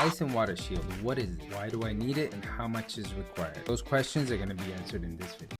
Ice and water shield, what is it? Why do I need it? And how much is required? Those questions are going to be answered in this video.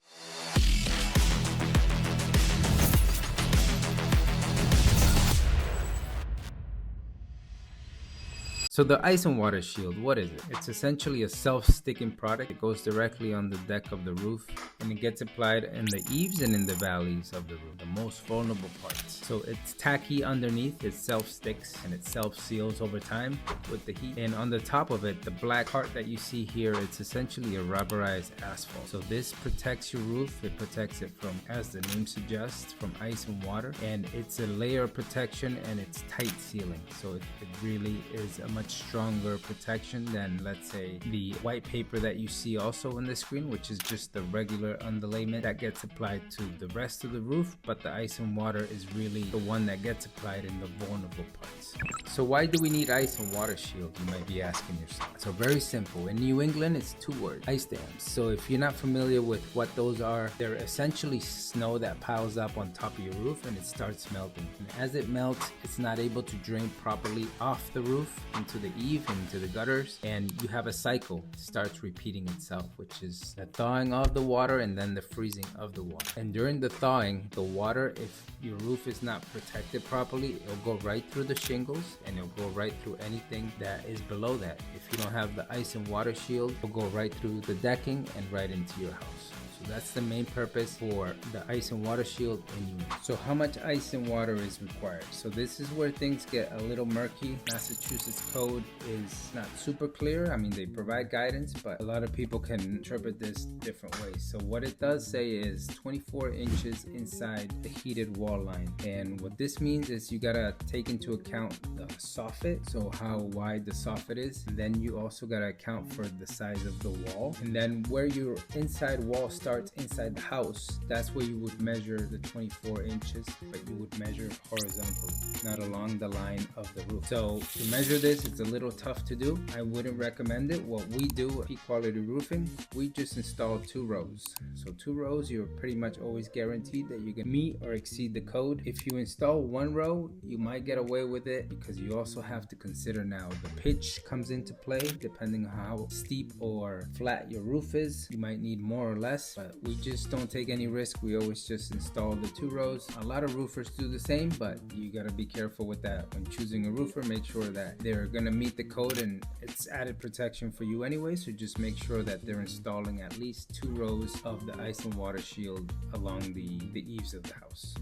So the ice and water shield, what is it? It's essentially a self-sticking product. It goes directly on the deck of the roof and it gets applied in the eaves and in the valleys of the roof, the most vulnerable parts. So it's tacky underneath, it self-sticks and it self-seals over time with the heat. And on the top of it, the black part that you see here, it's essentially a rubberized asphalt. So this protects your roof. It protects it from, as the name suggests, from ice and water. And it's a layer of protection and it's tight sealing. So it really is a much stronger protection than, let's say, the white paper that you see also on the screen, which is just the regular underlayment that gets applied to the rest of the roof, but the ice and water is really the one that gets applied in the vulnerable parts. So why do we need ice and water shield, you might be asking yourself? So very simple. In New England, it's two words: ice dams. So if you're not familiar with what those are, they're essentially snow that piles up on top of your roof and it starts melting. And as it melts, it's not able to drain properly off the roof into the eave, into the gutters, and you have a cycle. It starts repeating itself, which is the thawing of the water and then the freezing of the water. And during the thawing, the water, if your roof is not protected properly, it'll go right through the shingles and it'll go right through anything that is below that. If you don't have the ice and water shield, it'll go right through the decking and right into your house. So that's the main purpose for the ice and water shield in unit. So how much ice and water is required? So this is where things get a little murky. Massachusetts code is not super clear. I mean, they provide guidance, but a lot of people can interpret this different ways. So what it does say is 24 inches inside the heated wall line. And what this means is you gotta take into account the soffit, so how wide the soffit is. And then you also gotta account for the size of the wall. And then where your inside wall starts inside the house, that's where you would measure the 24 inches, but you would measure horizontally, not along the line of the roof. So to measure this, it's a little tough to do. I wouldn't recommend it. What we do at Peak Quality Roofing, we just install 2 rows. So 2 rows, you're pretty much always guaranteed that you can meet or exceed the code. If you install 1 row, you might get away with it because you also have to consider now the pitch comes into play. Depending on how steep or flat your roof is, you might need more or less. But we just don't take any risk. We always just install the 2 rows. A lot of roofers do the same, but you got to be careful with that. When choosing a roofer, make sure that they're going to meet the code, and it's added protection for you anyway. So just make sure that they're installing at least 2 rows of the ice and water shield along the eaves of the house.